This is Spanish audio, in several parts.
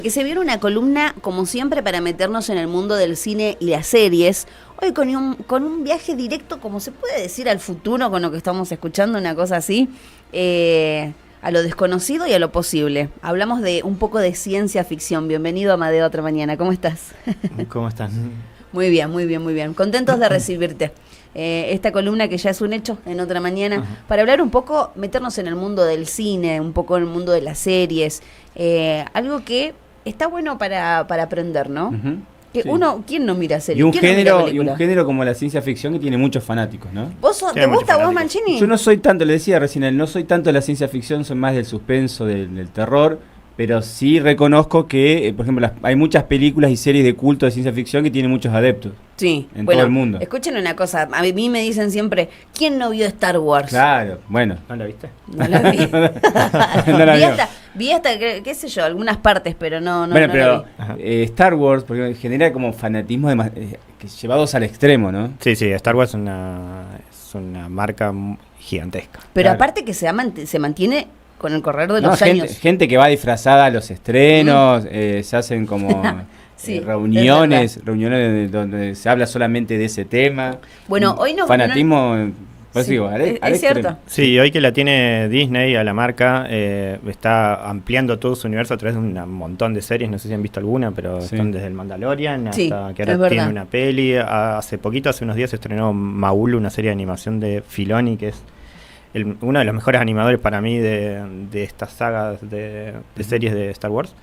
porque se viene una columna, como siempre, para meternos en el mundo del cine y las series. Hoy con un viaje directo, como se puede decir, al futuro, con lo que estamos escuchando, una cosa así, a lo desconocido y a lo posible. Hablamos de un poco de ciencia ficción. Bienvenido, Amadeo, otra mañana. ¿Cómo estás? ¿Cómo estás? Muy bien, muy bien, muy bien. Contentos de recibirte. Esta columna que ya es un hecho en otra mañana, para hablar un poco, meternos en el mundo del cine, un poco en el mundo de las series, algo que está bueno para aprender, ¿no? Que sí. ¿Quién no mira series? Y un género como la ciencia ficción que tiene muchos fanáticos, ¿no? ¿Te gusta vos, Mancini? Yo no soy tanto, le decía recién, no soy tanto de la ciencia ficción, soy más del suspenso, del terror. Pero sí reconozco que, por ejemplo, hay muchas películas y series de culto de ciencia ficción que tienen muchos adeptos. Sí, en todo el mundo. Escuchen una cosa, a mí me dicen siempre, ¿quién no vio Star Wars? Claro, bueno. ¿No la viste? No la vi. No la vi hasta, qué sé yo, algunas partes, pero no bueno, pero la vi. Star Wars, porque genera como fanatismo que llevados al extremo, ¿no? Sí, Star Wars es una marca gigantesca. Pero claro. Aparte que se mantiene con el correr de los años. Gente que va disfrazada a los estrenos, se hacen como sí, reuniones donde se habla solamente de ese tema. Bueno, hoy no... Fanatismo... Sí, digo, es cierto. Sí, hoy que la tiene Disney a la marca, está ampliando todo su universo a través de un montón de series, no sé si han visto alguna, pero están desde el Mandalorian hasta que ahora tiene una peli. Hace unos días se estrenó Maulu, una serie de animación de Filoni, que es uno de los mejores animadores para mí de estas sagas de series de Star Wars.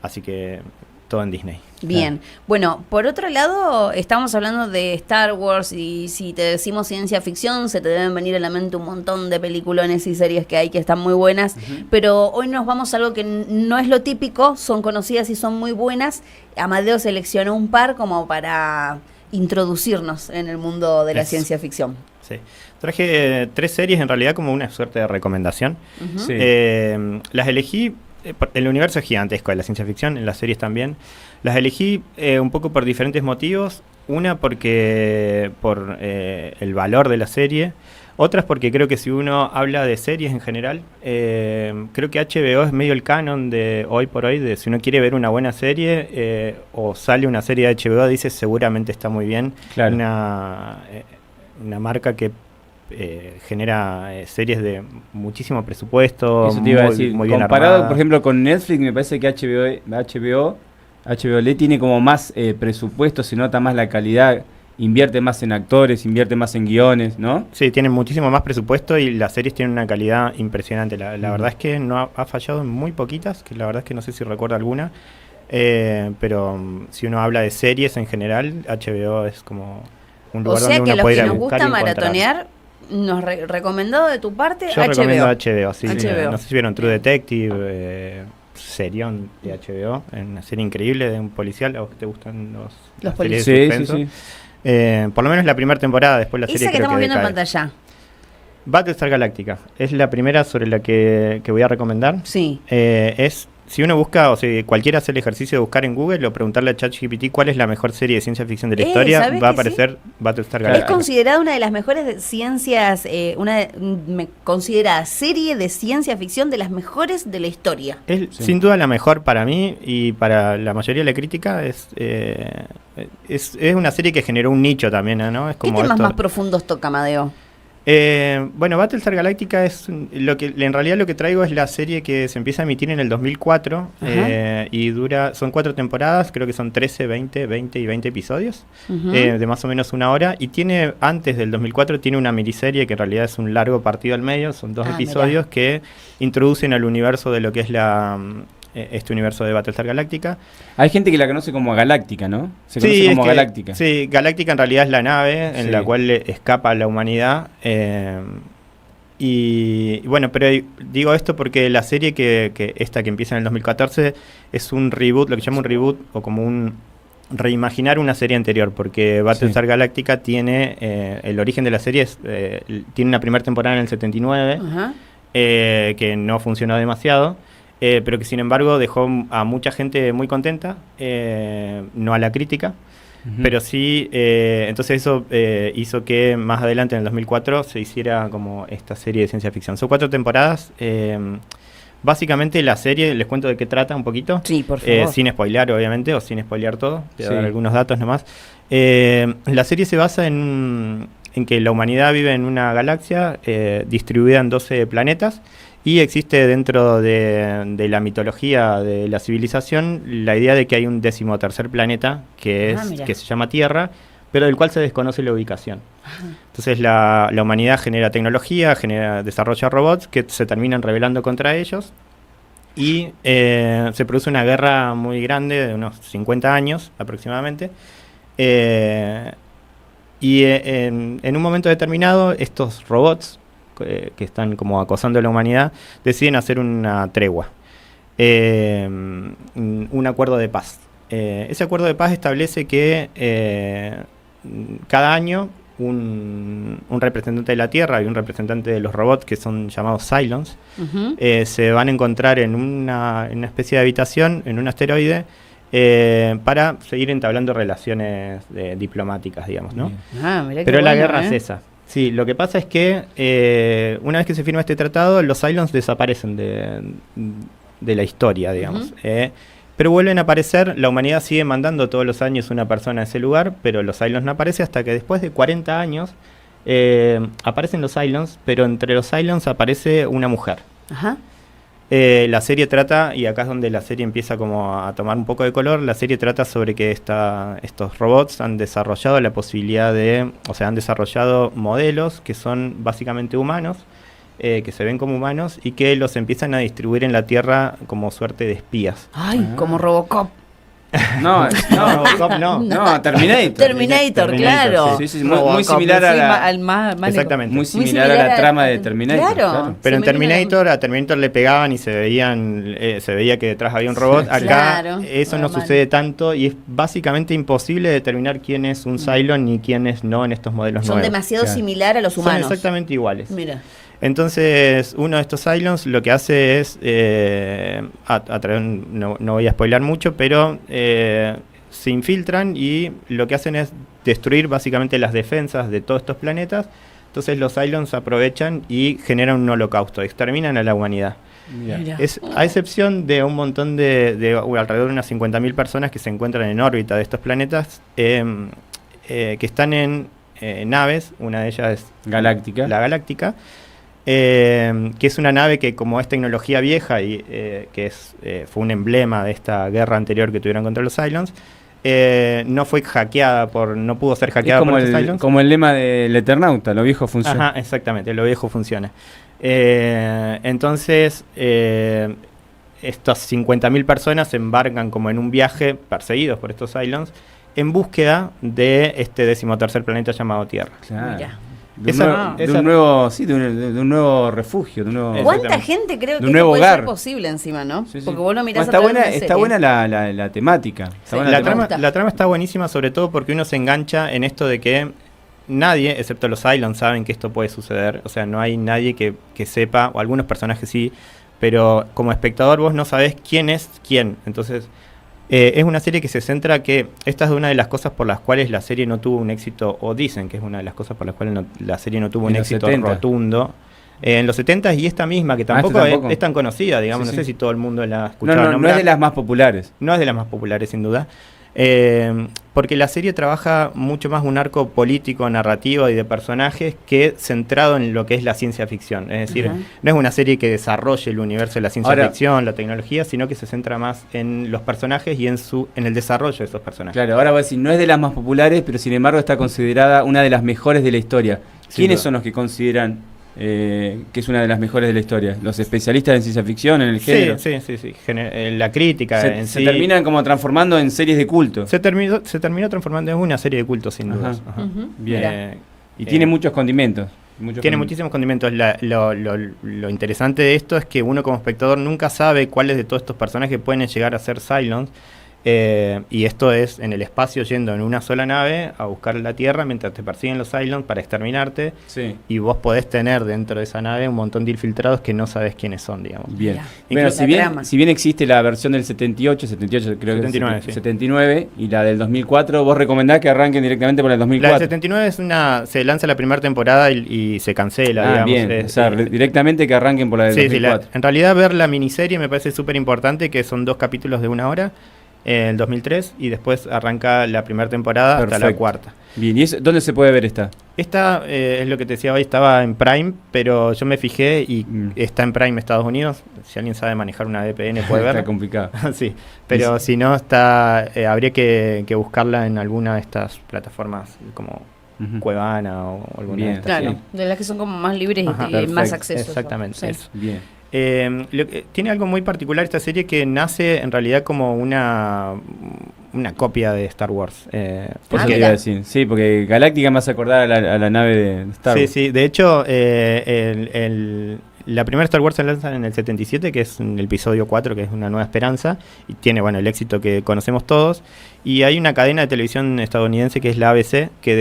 Así que todo en Disney. Bien. Bueno, por otro lado, estamos hablando de Star Wars y si te decimos ciencia ficción, se te deben venir a la mente un montón de peliculones y series que hay que están muy buenas, pero hoy nos vamos a algo que no es lo típico, son conocidas y son muy buenas. Amadeo seleccionó un par como para introducirnos en el mundo de la ciencia ficción. Sí. Traje 3 series en realidad como una suerte de recomendación. Sí. Las elegí, el universo es gigantesco de la ciencia ficción, en las series también. Las elegí un poco por diferentes motivos. Una porque por el valor de la serie. Otras porque creo que si uno habla de series en general, creo que HBO es medio el canon de hoy por hoy, de si uno quiere ver una buena serie o sale una serie de HBO, dice seguramente está muy bien. Claro. Una marca que genera series de muchísimo presupuesto. Eso te iba a decir, muy bien comparado armadas. por ejemplo con Netflix, me parece que HBO le tiene como más presupuesto, se nota más la calidad, invierte más en actores, invierte más en guiones, ¿no? Sí, tienen muchísimo más presupuesto y las series tienen una calidad impresionante. La verdad es que no ha fallado en muy poquitas, que la verdad es que no sé si recuerdo alguna, pero si uno habla de series en general, HBO es como un lugar donde uno puede ir a buscar y encontrar. O sea que los que nos gusta maratonear, nos recomendado de tu parte yo HBO. Recomiendo HBO, sí. HBO. No sé si vieron True Detective, serión de HBO, una serie increíble de un policial. ¿A vos te gustan las series de suspenso? Sí. Por lo menos la primera temporada, después la serie esa que estamos viendo en pantalla. Battlestar Galactica es la primera sobre la que voy a recomendar. Sí. Si uno busca, o sea, cualquiera hace el ejercicio de buscar en Google o preguntarle a ChatGPT cuál es la mejor serie de ciencia ficción de la historia, va a aparecer Battlestar Galactica. Es considerada una de las mejores de ciencias, considerada serie de ciencia ficción de las mejores de la historia. Es sin duda la mejor para mí y para la mayoría de la crítica. Es una serie que generó un nicho también, ¿no? Es como ¿qué temas más profundos toca, Amadeo? Bueno, Battlestar Galactica es en realidad lo que traigo es la serie que se empieza a emitir en el 2004 y son 4 temporadas, creo que son 13, 20 y 20 episodios de más o menos 1 hora, y tiene antes del 2004 tiene una miniserie que en realidad es un largo partido al medio, son 2 episodios que introducen al universo de lo que es este universo de Battlestar Galactica. Hay gente que la conoce como Galáctica, ¿no? Se conoce como Galáctica. Sí, Galáctica en realidad es la nave en la cual escapa la humanidad. Y bueno, pero digo esto porque la serie que empieza en el 2014 es un reboot, lo que se llama un reboot o como un reimaginar una serie anterior, porque Battlestar Galactica tiene el origen de la serie tiene una primera temporada en el 79 que no funcionó demasiado. Pero que sin embargo dejó a mucha gente muy contenta, no a la crítica, pero sí, entonces eso hizo que más adelante en el 2004 se hiciera como esta serie de ciencia ficción. Son 4 temporadas, Básicamente la serie, les cuento de qué trata un poquito. Sí, por favor. Sin spoilear, obviamente, o sin spoilear todo. Voy a Sí. dar algunos datos nomás. La serie se basa en que la humanidad vive en una galaxia distribuida en 12 planetas. Y existe dentro de la mitología de la civilización la idea de que hay un 13º planeta que se llama Tierra, pero del cual se desconoce la ubicación. Entonces la humanidad genera tecnología, desarrolla robots que se terminan rebelando contra ellos y se produce una guerra muy grande de unos 50 años aproximadamente. Y en un momento determinado estos robots que están como acosando a la humanidad, deciden hacer una tregua, un acuerdo de paz. Ese acuerdo de paz establece que cada año un representante de la Tierra y un representante de los robots, que son llamados Cylons, se van a encontrar en una especie de habitación, en un asteroide, para seguir entablando relaciones diplomáticas, digamos, ¿no? Pero la guerra cesa. Sí, lo que pasa es que una vez que se firma este tratado, los Cylons desaparecen de la historia, digamos. Pero vuelven a aparecer, la humanidad sigue mandando todos los años una persona a ese lugar, pero los Cylons no aparecen hasta que después de 40 años aparecen los Cylons, pero entre los Cylons aparece una mujer. Ajá. La serie trata, y acá es donde la serie empieza como a tomar un poco de color, la serie trata sobre que estos robots han desarrollado la posibilidad han desarrollado modelos que son básicamente humanos, que se ven como humanos y que los empiezan a distribuir en la Tierra como suerte de espías. Ay, como Robocop. No, Terminator. Terminator, claro. Sí, muy similar a la... Exactamente. Muy similar a la trama de Terminator. Claro. Pero en Terminator, a Terminator le pegaban y se veía que detrás había un robot. Acá claro, eso no sucede tanto y es básicamente imposible determinar quién es un Cylon ni quién es no en estos modelos nuevos. Son demasiado similar a los humanos. Son exactamente iguales. Mira. Entonces, uno de estos Cylons lo que hace es, no voy a spoilar mucho, pero se infiltran y lo que hacen es destruir básicamente las defensas de todos estos planetas. Entonces los Cylons aprovechan y generan un holocausto, exterminan a la humanidad. Mira. A excepción de un montón de alrededor de unas 50.000 personas que se encuentran en órbita de estos planetas, que están en naves, una de ellas es Galáctica. La Galáctica, que es una nave que como es tecnología vieja y que fue un emblema de esta guerra anterior que tuvieron contra los Cylons, no fue hackeada no pudo ser hackeada por los Cylons. Como el lema del Eternauta, lo viejo funciona. Ajá, exactamente, lo viejo funciona. Entonces, estas 50.000 personas se embarcan como en un viaje, perseguidos por estos Cylons, en búsqueda de este 13º planeta llamado Tierra. Claro. Mira. De un nuevo refugio, de un nuevo... ¿Cuánta gente creo que un nuevo puede hogar. ser posible encima, no? Sí. Porque vos lo mirás Está a través de una está serie. buena la temática. Está buena La temática. trama está buenísima, sobre todo porque uno se engancha en esto de que nadie, excepto los Cylons, saben que esto puede suceder. O sea, no hay nadie que sepa, o algunos personajes sí, pero como espectador vos no sabés quién es quién. Entonces, es una serie que se centra que esta es una de las cosas por las cuales la serie no tuvo un éxito, o dicen que es una de las cosas por las cuales la serie no tuvo un éxito 70. rotundo. En los 70 y esta misma, que tampoco es tan conocida, digamos, no sé si todo el mundo la ha escuchado. No es de las más populares. No es de las más populares, sin duda. Porque la serie trabaja mucho más un arco político, narrativo y de personajes que centrado en lo que es la ciencia ficción. Es decir, no es una serie que desarrolle el universo de la ciencia ficción, la tecnología, sino que se centra más en los personajes y en el desarrollo de esos personajes. Claro, ahora voy a decir, no es de las más populares, pero sin embargo está considerada una de las mejores de la historia. ¿Quiénes son los que consideran que es una de las mejores de la historia? ¿Los especialistas en ciencia ficción, en el género? Sí. La crítica se terminan como transformando en series de culto. Se terminó transformando en una serie de culto, sin duda. Bien. Y tiene muchos condimentos. Tiene muchísimos condimentos. Lo interesante de esto es que uno como espectador nunca sabe cuáles de todos estos personajes pueden llegar a ser Cylons. Y esto es en el espacio yendo en una sola nave a buscar la Tierra mientras te persiguen los Cylons para exterminarte. Sí. Y vos podés tener dentro de esa nave un montón de infiltrados que no sabes quiénes son, digamos. Bien. Mira. Bueno, Incluso si bien existe la versión del 78 creo 79, que sí. es 79, y la del 2004, vos recomendás que arranquen directamente por el La 2004. del 79 se lanza la primera temporada y se cancela, digamos. Bien, o sea, directamente que arranquen por la del Sí, 2004. en realidad ver la miniserie me parece súper importante, que son 2 capítulos de 1 hora, el 2003, y después arranca la primera temporada hasta la Perfecto. cuarta. Bien, ¿y dónde se puede ver esta? Esta es lo que te decía hoy, estaba en Prime, pero yo me fijé y está en Prime Estados Unidos. Si alguien sabe manejar una VPN puede Está verla. complicado. Sí, pero si no, habría que buscarla en alguna de estas plataformas como Ujú. Cuevana o alguna Bien. de estas. Claro, de las que son como más libres Ajá, y hay más perfecto. acceso. Exactamente, Sí. eso. Bien. Tiene algo muy particular esta serie, que nace en realidad como una copia de Star Wars. Eso Ah, te mira. iba a decir. Sí, porque Galáctica me hace acordar a la nave de Star Sí, Wars. sí, de hecho, la primera Star Wars se lanza en el 77, que es en el episodio 4, que es Una Nueva Esperanza, y tiene, bueno, el éxito que conocemos todos. Y hay una cadena de televisión estadounidense que es la ABC, que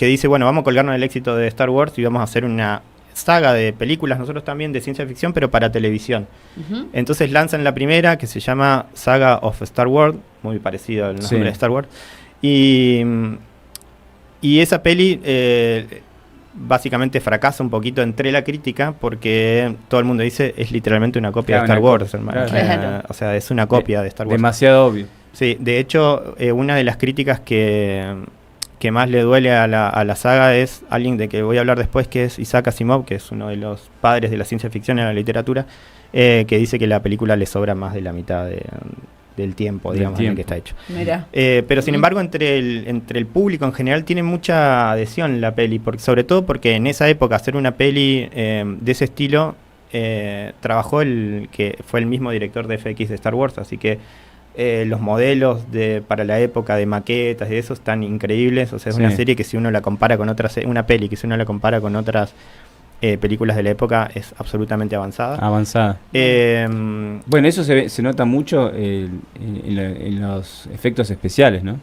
dice, bueno, vamos a colgarnos el éxito de Star Wars y vamos a hacer una saga de películas, nosotros también, de ciencia ficción, pero para televisión. Ujú. Entonces lanzan la primera, que se llama Saga of Star Wars, muy parecido al nombre Sí. de Star Wars. Y esa peli básicamente fracasa un poquito entre la crítica, porque todo el mundo dice es literalmente una copia Claro, de Star una Wars, copia, hermano. claro. O sea, es una copia de Star Wars. Demasiado obvio. Sí, de hecho, una de las críticas que más le duele a la saga es alguien de que voy a hablar después, que es Isaac Asimov, que es uno de los padres de la ciencia ficción en la literatura, que dice que la película le sobra más de la mitad del tiempo, digamos, en el que está hecho. Mira. Pero sin embargo, entre el público en general tiene mucha adhesión la peli, sobre todo porque en esa época hacer una peli de ese estilo trabajó que fue el mismo director de FX de Star Wars, así que los modelos para la época de maquetas y eso están increíbles. O sea, es Sí. una serie que si uno la compara con una peli que si uno la compara con otras películas de la época es absolutamente avanzada. Avanzada. Bueno, eso se nota mucho en los efectos especiales, ¿no?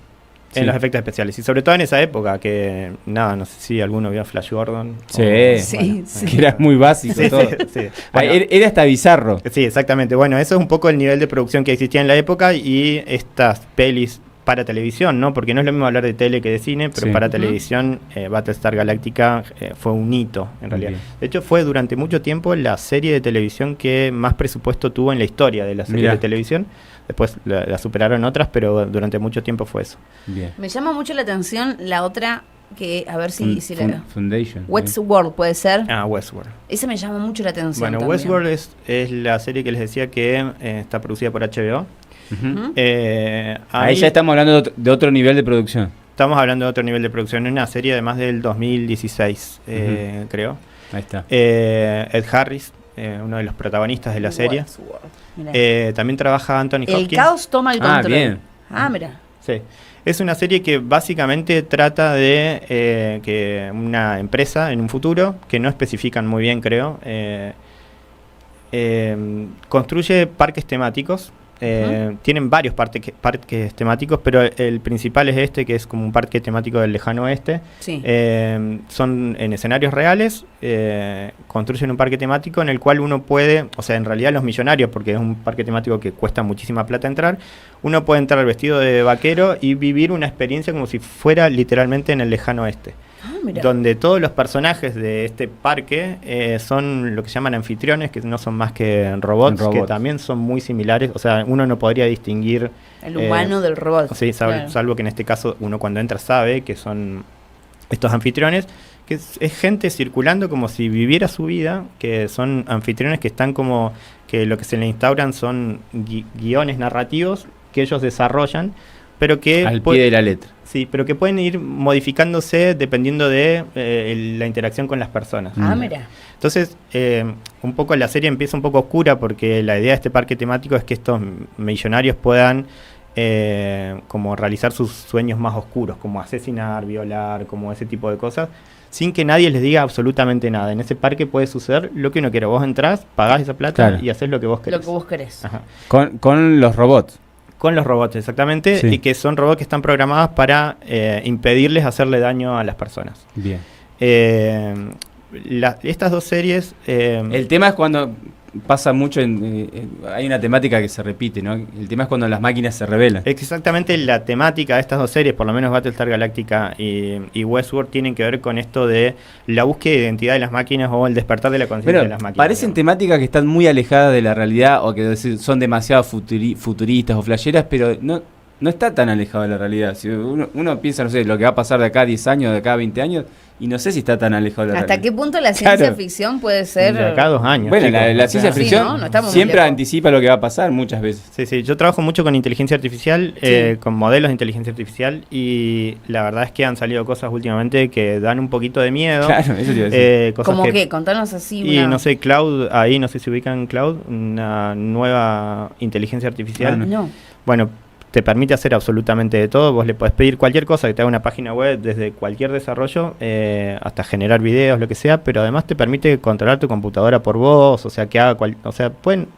En los efectos especiales, y sobre todo en esa época, que nada, no sé si alguno vio Flash Gordon. Sí. Sí, sí. Que era muy básico Sí, todo. sí, sí. Ah, Bueno, era hasta bizarro. sí, exactamente. Bueno, eso es un poco el nivel de producción que existía en la época y estas pelis para televisión, ¿no? Porque no es lo mismo hablar de tele que de cine, pero Sí. para Ujú. televisión Battlestar Galactica fue un hito, en realidad. Bien. De hecho, fue durante mucho tiempo la serie de televisión que más presupuesto tuvo en la historia de la serie Mirá. de televisión. Después la superaron otras, pero durante mucho tiempo fue eso. Bien. Me llama mucho la atención la otra que, a ver si la... Foundation. Westworld puede ser. Ah, Westworld. Esa me llama mucho la atención. Bueno, también. Westworld es la serie que les decía que está producida por HBO. Ujú. Ujú. Ahí ya estamos hablando de otro nivel de producción. Estamos hablando de otro nivel de producción. Es una serie además del 2016, creo. Ahí está. Ed Harris, uno de los protagonistas de la serie. Westworld. Mirá. También trabaja Anthony El Hopkins. caos toma el control. bien. Ah, mira. Sí. Es una serie que básicamente trata de que una empresa en un futuro, que no especifican muy bien, creo, construye parques temáticos. Tienen varios parques temáticos, pero el principal es este, que es como un parque temático del lejano oeste. Sí. Son en escenarios reales, construyen un parque temático en el cual uno puede, o sea, en realidad los millonarios, porque es un parque temático que cuesta muchísima plata entrar, uno puede entrar vestido de vaquero y vivir una experiencia como si fuera literalmente en el lejano oeste. Ah, mira. Donde todos los personajes de este parque son lo que llaman anfitriones, que no son más que robots, que también son muy similares. O sea, uno no podría distinguir El humano del robot. sí, Claro. salvo que en este caso uno cuando entra sabe que son estos anfitriones, que es gente circulando como si viviera su vida, que son anfitriones que están como, que lo que se le instauran son guiones narrativos que ellos desarrollan, pero que Al pie de la letra. sí, pero que pueden ir modificándose dependiendo de la interacción con las personas. Ah, mira. Entonces, un poco la serie empieza un poco oscura porque la idea de este parque temático es que estos millonarios puedan como realizar sus sueños más oscuros, como asesinar, violar, como ese tipo de cosas, sin que nadie les diga absolutamente nada. En ese parque puede suceder lo que uno quiera. Vos entrás, pagás esa plata Claro. y haces lo que vos querés. Lo que vos querés. Ajá. Con los robots. Con los robots, exactamente, Sí. y que son robots que están programados para impedirles hacerle daño a las personas. Bien. Estas dos series... El tema es cuando pasa mucho, hay una temática que se repite, ¿no? El tema es cuando las máquinas se rebelan. Exactamente la temática de estas dos series, por lo menos Battlestar Galactica y Westworld, tienen que ver con esto de la búsqueda de identidad de las máquinas o el despertar de la conciencia de las máquinas. Parecen temáticas que están muy alejadas de la realidad o que son demasiado futuristas o flasheras, pero no está tan alejado de la realidad. Si uno piensa, no sé, lo que va a pasar de acá a 10 años, de acá a 20 años, y no sé si está tan alejado de la realidad. ¿Hasta qué punto la ciencia Claro. ficción puede ser? De acá a 2 años. Bueno, chicos. la ciencia Sí, ficción ¿no? No estamos muy siempre lejos. anticipa lo que va a pasar muchas veces. Sí, sí, yo trabajo mucho con inteligencia artificial, Sí. con modelos de inteligencia artificial, y la verdad es que han salido cosas últimamente que dan un poquito de miedo. Claro, eso te iba a decir. Cosas ¿Cómo qué? Contanos así Y una... no sé, Cloud, ahí no sé si ubican Cloud, una nueva inteligencia artificial. Ah, no. No. Bueno, te permite hacer absolutamente de todo. Vos le podés pedir cualquier cosa que te haga una página web, desde cualquier desarrollo hasta generar videos, lo que sea, pero además te permite controlar tu computadora por vos, o sea, que haga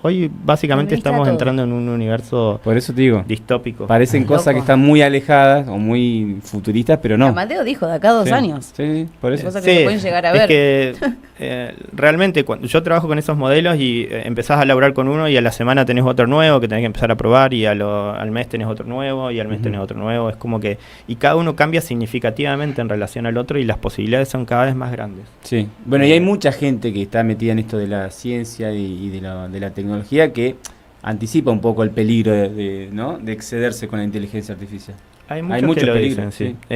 hoy básicamente Administra estamos todo. entrando en un universo Por eso te digo, distópico. parecen Loco. cosas que están muy alejadas o muy futuristas, pero no. Amadeo dijo, de acá a 2 Sí. años. Sí, por eso. Cosas que se pueden llegar a ver. Es que realmente cuando yo trabajo con esos modelos y empezás a laburar con uno y a la semana tenés otro nuevo que tenés que empezar a probar y al mes tenés otro nuevo y al mes Ujú. tenés otro nuevo, es como que y cada uno cambia significativamente en relación al otro y las posibilidades son cada vez más grandes. Sí. Bueno, y hay mucha gente que está metida en esto de la ciencia y de la tecnología que anticipa un poco el peligro ¿no? de excederse con la inteligencia artificial. Hay muchos muchos que lo peligros, dicen, sí.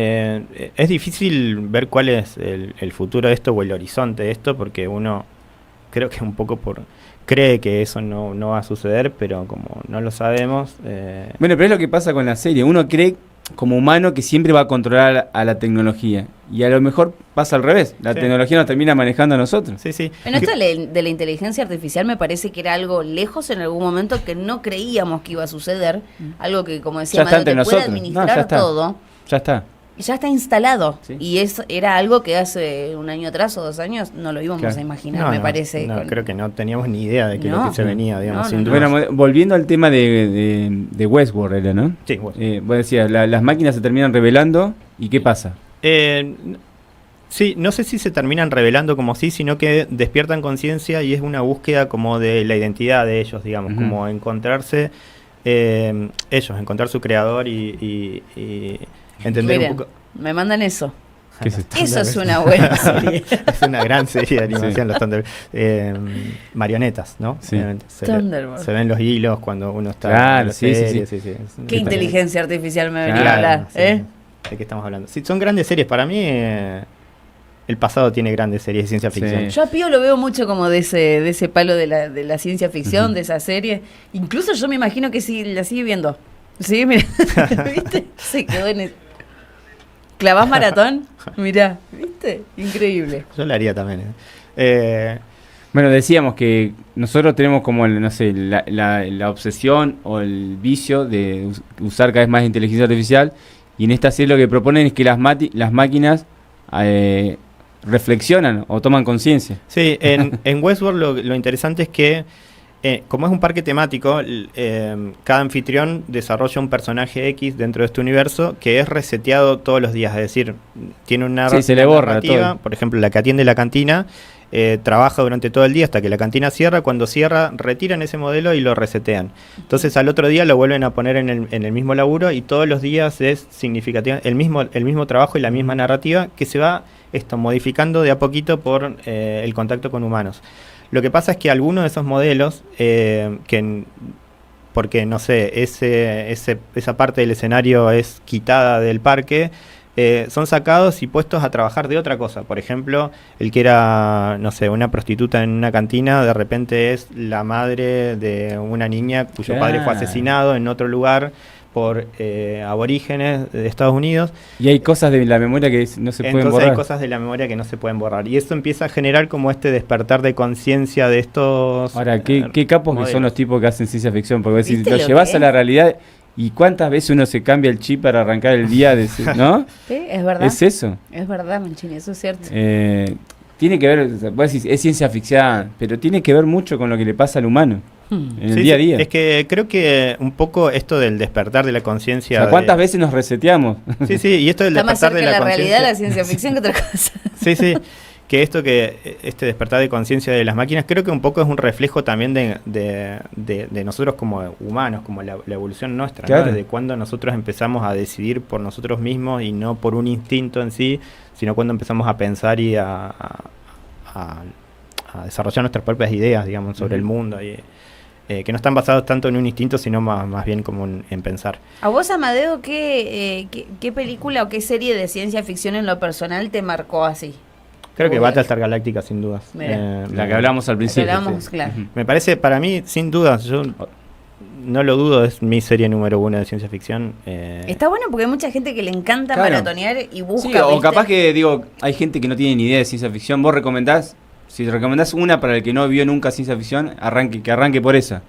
sí. Es difícil ver cuál es el futuro de esto o el horizonte de esto, porque uno creo que un poco cree que eso no va a suceder, pero como no lo sabemos... Bueno, pero es lo que pasa con la serie. Uno cree como humano que siempre va a controlar a la tecnología. Y a lo mejor pasa al revés. La Sí. tecnología nos termina manejando a nosotros. Sí, sí. Bueno, esto de la inteligencia artificial me parece que era algo lejos en algún momento que no creíamos que iba a suceder. Algo que, como decía Ya está Mario, te entre puede nosotros. administrar No, ya está. todo. Ya está. Y ya está instalado. Sí. Y era algo que hace 1 año atrás o 2 años no lo íbamos Claro. a imaginar, me parece. No, creo que no teníamos ni idea de que lo No. que se venía, digamos, No, sin no, duda. Bueno, volviendo al tema de Westworld, era, ¿no? Sí, bueno. Vos decías, las máquinas se terminan revelando. ¿Y qué pasa? Sí, no sé si se terminan revelando como sí, sino que despiertan conciencia y es una búsqueda como de la identidad de ellos, digamos, Ujú. como encontrarse ellos, encontrar su creador y entender Miren, un poco. me mandan eso. ¿Qué es esto? Eso es una buena serie. Es una gran serie de animación, Sí. los marionetas, ¿no? Sí. Obviamente, Thunderbolt. se ven los hilos cuando uno está Claro, viendo la sí, sí, serie, sí. Qué inteligencia artificial me venía a Claro, hablar, sí. ¿eh? ¿De qué estamos hablando? Sí, son grandes series. Para mí, el pasado tiene grandes series de ciencia Sí. ficción. Yo a Pío lo veo mucho como de ese palo de la ciencia ficción, de esa serie. Incluso yo me imagino que sí, la sigue viendo. Sí, mira, ¿viste? Se quedó en el... ¿Clavás maratón? Mirá, ¿viste? Increíble. Yo la haría también. Bueno, decíamos que nosotros tenemos como, no sé, la obsesión o el vicio de usar cada vez más inteligencia artificial. Y en esta serie lo que proponen es que las máquinas reflexionan o toman conciencia. Sí, en Westworld lo interesante es que, como es un parque temático, cada anfitrión desarrolla un personaje X dentro de este universo que es reseteado todos los días. Es decir, tiene una Sí, se le borra narrativa. todo. Por ejemplo, la que atiende la cantina trabaja durante todo el día hasta que la cantina cierra. Cuando cierra, retiran ese modelo y lo resetean. Entonces, al otro día lo vuelven a poner en el mismo laburo y todos los días es significativo el mismo trabajo y la misma narrativa que se va modificando de a poquito por el contacto con humanos. Lo que pasa es que algunos de esos modelos, porque no sé, esa parte del escenario es quitada del parque, son sacados y puestos a trabajar de otra cosa. Por ejemplo, el que era, no sé, una prostituta en una cantina, de repente es la madre de una niña cuyo padre fue asesinado en otro lugar por aborígenes de Estados Unidos. Y hay cosas de la memoria que no se pueden Entonces borrar. hay cosas de la memoria que no se pueden borrar. Y eso empieza a generar como este despertar de conciencia de estos... Ahora, qué capos modelos. que son los tipos que hacen ciencia ficción, porque si ¿Viste lo lo llevas que a la es? realidad, ¿y cuántas veces uno se cambia el chip para arrancar el día? ¿No? Sí, es verdad. Es eso. Es verdad, Manchini, eso es cierto. Tiene que ver, vos decís, es ciencia ficción, pero tiene que ver mucho con lo que le pasa al humano. en el día a día. Es que creo que un poco esto del despertar de la conciencia... O sea, ¿cuántas veces nos reseteamos? Sí, y esto del Está más despertar cerca de la realidad conciencia... la ciencia ficción que otra cosa. Sí, que este despertar de conciencia de las máquinas creo que un poco es un reflejo también de nosotros como humanos, como la evolución nuestra, claro, ¿no? Desde cuando nosotros empezamos a decidir por nosotros mismos y no por un instinto en sí, sino cuando empezamos a pensar y a desarrollar nuestras propias ideas, digamos, sobre el mundo, y que no están basados tanto en un instinto, sino más bien como en pensar. ¿A vos, Amadeo, qué película o qué serie de ciencia ficción en lo personal te marcó así? Creo que Battlestar Galactica, sin dudas. La que hablamos al principio. Claro. Me parece, para mí, sin dudas, yo no lo dudo, es mi serie número 1 de ciencia ficción. Está bueno porque hay mucha gente que le encanta maratonear y busca. Sí, o capaz que, hay gente que no tiene ni idea de ciencia ficción. Vos recomendás, si recomendás una para el que no vio nunca ciencia ficción, que arranque por esa.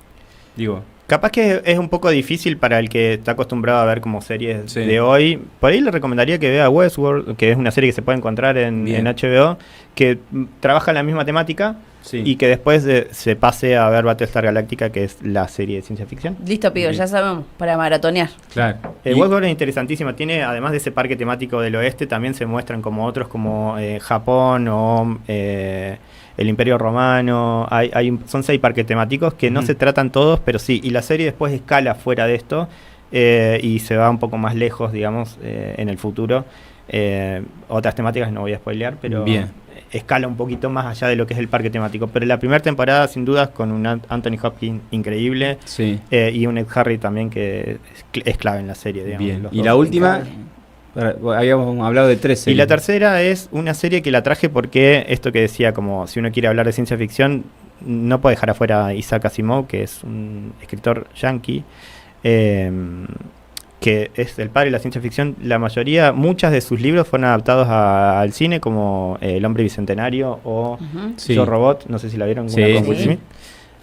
Capaz que es un poco difícil para el que está acostumbrado a ver como series de hoy. Por ahí le recomendaría que vea Westworld, que es una serie que se puede encontrar en HBO, que trabaja en la misma temática y que después se pase a ver Battlestar Galactica, que es la serie de ciencia ficción. Listo, pido, ya sabemos, para maratonear. Claro. Westworld es interesantísima. Tiene, además de ese parque temático del oeste, también se muestran como otros como Japón o... el Imperio Romano, son 6 parques temáticos que no se tratan todos, pero sí, y la serie después escala fuera de esto y se va un poco más lejos, digamos, en el futuro. Otras temáticas no voy a spoilear, pero escala un poquito más allá de lo que es el parque temático. Pero la primera temporada, sin dudas, con un Anthony Hopkins increíble y un Ed Harris también que es clave en la serie, digamos. Y la última... Habíamos hablado de 3 series. Y la tercera es una serie que la traje porque esto que decía, como si uno quiere hablar de ciencia ficción, no puede dejar afuera a Isaac Asimov, que es un escritor yankee, que es el padre de la ciencia ficción. Muchas de sus libros fueron adaptados al cine, como El hombre bicentenario o Yo Robot, no sé si la vieron, con Will Smith.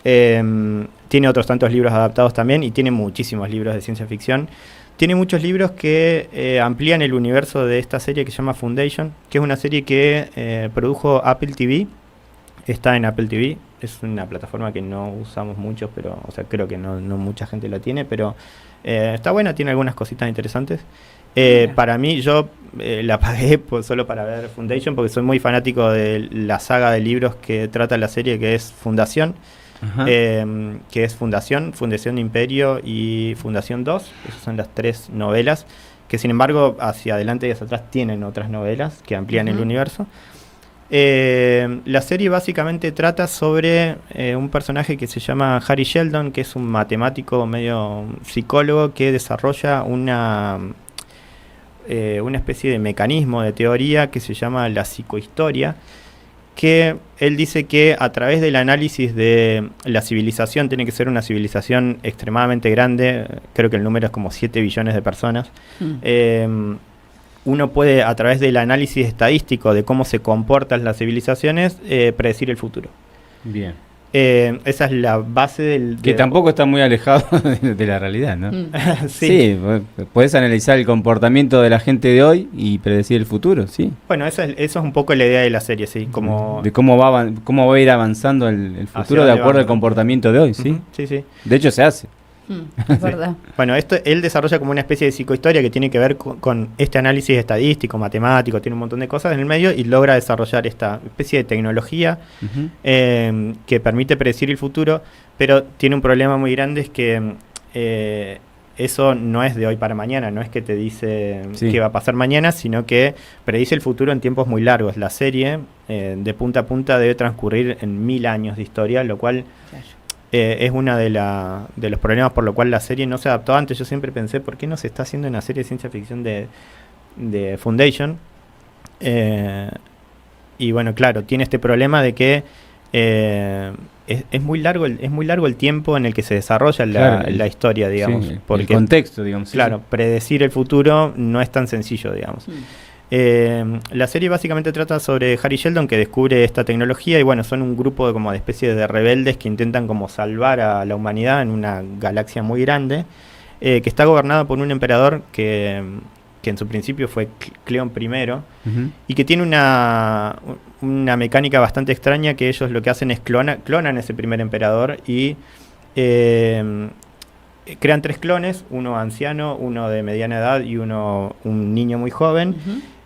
Tiene otros tantos libros adaptados también y tiene muchísimos libros de ciencia ficción. Tiene muchos libros que amplían el universo de esta serie que se llama Foundation, que es una serie que produjo Apple TV. Está en Apple TV. Es una plataforma que no usamos mucho, pero creo que no mucha gente la tiene, pero está buena, tiene algunas cositas interesantes. Para mí, yo la pagué solo para ver Foundation, porque soy muy fanático de la saga de libros que trata la serie, que es Fundación. Que es Fundación Imperio y Fundación 2. Esas son las 3 novelas que, sin embargo, hacia adelante y hacia atrás tienen otras novelas que amplían el universo. La serie básicamente trata sobre un personaje que se llama Harry Sheldon, que es un matemático medio psicólogo que desarrolla una especie de mecanismo de teoría que se llama la psicohistoria, que él dice que a través del análisis de la civilización, tiene que ser una civilización extremadamente grande, creo que el número es como 7 billones de personas, uno puede, a través del análisis estadístico de cómo se comportan las civilizaciones, predecir el futuro. Bien. Esa es la base que tampoco está muy alejado de la realidad, ¿no? Sí, puedes analizar el comportamiento de la gente de hoy y predecir el futuro, sí. Bueno, eso es un poco la idea de la serie, sí. De cómo va a ir avanzando el futuro de acuerdo al comportamiento de hoy, sí. Sí. De hecho, se hace. Es verdad. Bueno, él desarrolla como una especie de psicohistoria que tiene que ver con este análisis estadístico, matemático, tiene un montón de cosas en el medio y logra desarrollar esta especie de tecnología que permite predecir el futuro, pero tiene un problema muy grande, es que eso no es de hoy para mañana, no es que te dice qué va a pasar mañana, sino que predice el futuro en tiempos muy largos. La serie, de punta a punta, debe transcurrir en 1000 años de historia, lo cual... es uno de los problemas por lo cual la serie no se adaptó antes. Yo siempre pensé, ¿por qué no se está haciendo una serie de ciencia ficción de Foundation? Y bueno, claro, tiene este problema de que es muy largo el tiempo en el que se desarrolla la historia, digamos. Porque, el contexto, digamos. Claro, predecir el futuro no es tan sencillo, digamos. La serie básicamente trata sobre Harry Sheldon, que descubre esta tecnología, y bueno, son un grupo de especie de rebeldes que intentan como salvar a la humanidad en una galaxia muy grande, que está gobernada por un emperador que en su principio fue Cleón I, y que tiene una mecánica bastante extraña, que ellos lo que hacen es clonan ese primer emperador y crean 3 clones, uno anciano, uno de mediana edad y un niño muy joven,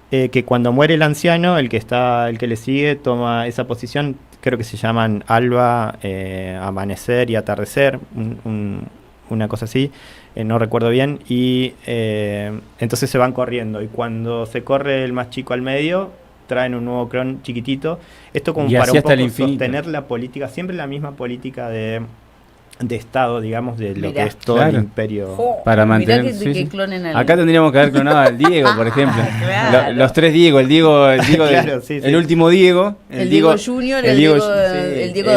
que cuando muere el anciano, el que le sigue toma esa posición, creo que se llaman alba, amanecer y atardecer, una cosa así, no recuerdo bien, y entonces se van corriendo, y cuando se corre el más chico al medio, traen un nuevo clon chiquitito, esto como para un poco sostener la política, siempre la misma política de Estado, digamos, de lo que es todo el imperio. Para mantener. Que clonen Acá tendríamos que haber clonado al Diego, por ejemplo. Claro. Los 3 Diego, el Diego, Claro, el último Diego, el Diego Junior, el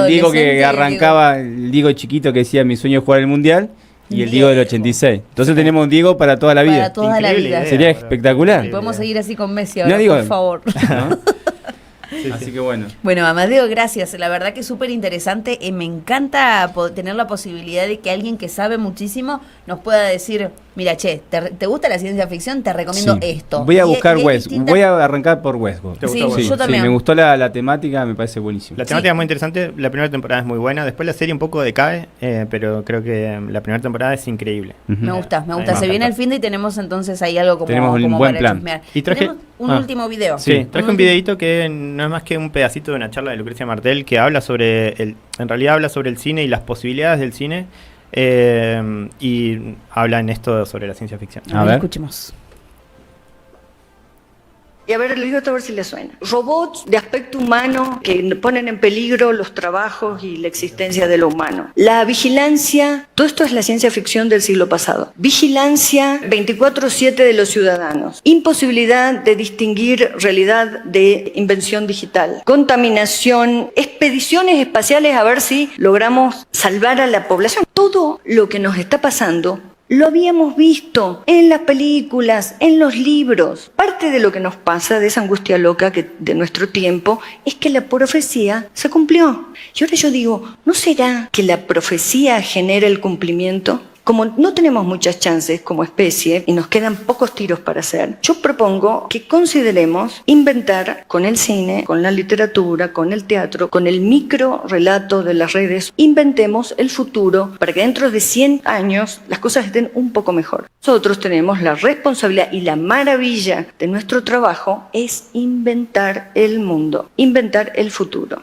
Diego que arrancaba, el Diego chiquito que decía mi sueño es jugar el mundial. Y el Diego del 86. Entonces tenemos un Diego para toda la vida. Para toda la vida. Sería espectacular. Podemos seguir así con Messi ahora, por favor. ¿No? Así que bueno. Bueno, Amadeo, gracias. La verdad que es súper interesante. Me encanta tener la posibilidad de que alguien que sabe muchísimo nos pueda decir, mira, che, ¿te gusta la ciencia ficción? Te recomiendo esto. Voy a buscar Westworld. Voy a arrancar por Westworld. Sí, yo también. Sí, me gustó la temática, me parece buenísimo. La temática es muy interesante. La primera temporada es muy buena. Después la serie un poco decae, pero creo que la primera temporada es increíble. Me gusta. Se viene el fin de y tenemos entonces ahí algo como un buen plan. Chusmear. Y traje un último video. Sí, traje un videito que no es más que un pedacito de una charla de Lucrecia Martel que habla en realidad habla sobre el cine y las posibilidades del cine, y habla en esto sobre la ciencia ficción. A ver, escuchemos. Y a ver, les digo esto a ver si les suena. Robots de aspecto humano que ponen en peligro los trabajos y la existencia de lo humano. La vigilancia, todo esto es la ciencia ficción del siglo pasado. Vigilancia 24/7 de los ciudadanos. Imposibilidad de distinguir realidad de invención digital. Contaminación, expediciones espaciales a ver si logramos salvar a la población. Todo lo que nos está pasando lo habíamos visto en las películas, en los libros. Parte de lo que nos pasa, de esa angustia loca de nuestro tiempo, es que la profecía se cumplió. Y ahora yo digo, ¿no será que la profecía genera el cumplimiento? Como no tenemos muchas chances como especie y nos quedan pocos tiros para hacer, yo propongo que consideremos inventar con el cine, con la literatura, con el teatro, con el micro relato de las redes, inventemos el futuro para que dentro de 100 años las cosas estén un poco mejor. Nosotros tenemos la responsabilidad y la maravilla de nuestro trabajo es inventar el mundo, inventar el futuro.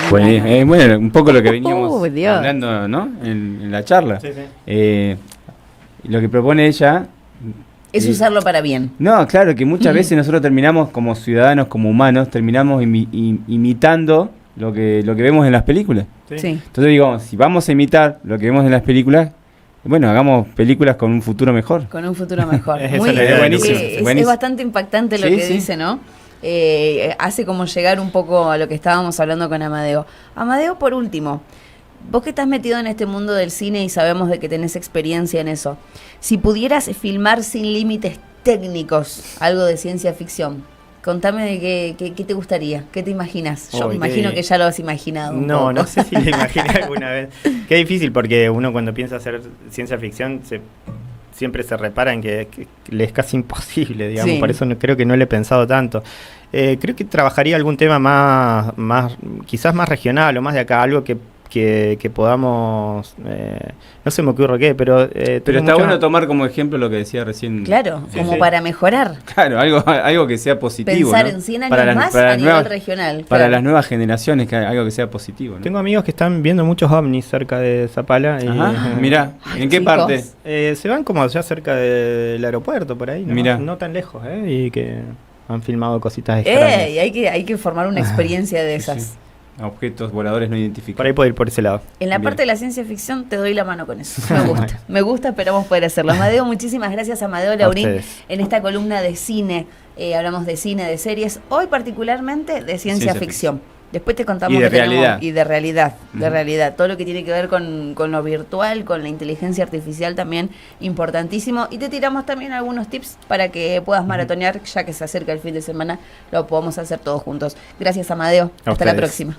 Bueno, un poco lo que veníamos hablando, ¿no? En la charla. Sí, sí. Lo que propone ella es usarlo para bien. No, claro, que muchas veces nosotros terminamos como ciudadanos, como humanos, terminamos imitando lo que vemos en las películas. Sí. Entonces digo, si vamos a imitar lo que vemos en las películas, bueno, hagamos películas con un futuro mejor. Con un futuro mejor. Es buenísimo. Es bastante impactante lo que dice, ¿no? Hace como llegar un poco a lo que estábamos hablando con Amadeo. Amadeo, por último, vos que estás metido en este mundo del cine y sabemos de que tenés experiencia en eso, si pudieras filmar sin límites técnicos algo de ciencia ficción, contame de qué te gustaría, qué te imaginas. Yo me imagino que ya lo has imaginado. No sé si lo imaginé alguna vez. Qué difícil, porque uno cuando piensa hacer ciencia ficción siempre se repara en que le es casi imposible, digamos, por eso creo que no le he pensado tanto. Creo que trabajaría algún tema más quizás más regional o más de acá, algo que podamos, no se me ocurre qué, pero está bueno tomar como ejemplo lo que decía recién. Claro, como para mejorar. Claro, algo que sea positivo. Pensar, ¿no? en 100 años más a nivel regional. Para las nuevas generaciones, algo que sea positivo, ¿no? Tengo amigos que están viendo muchos ovnis cerca de Zapala. Mirá, ¿en qué parte? Se van como allá cerca del aeropuerto, por ahí, no tan lejos, y que han filmado cositas extrañas. Hay que formar una experiencia de esas. Sí. Objetos voladores no identificados. Por ahí puedo ir por ese lado. En la parte de la ciencia ficción te doy la mano con eso. Me gusta, esperamos poder hacerlo. Amadeo, muchísimas gracias, Amadeo Laurín, en esta columna de cine. Hablamos de cine, de series, hoy particularmente de ciencia ficción. Después te contamos y de realidad. Y de realidad, realidad. Todo lo que tiene que ver con lo virtual, con la inteligencia artificial también importantísimo. Y te tiramos también algunos tips para que puedas maratonear, ya que se acerca el fin de semana, lo podamos hacer todos juntos. Gracias, Amadeo. Hasta la próxima.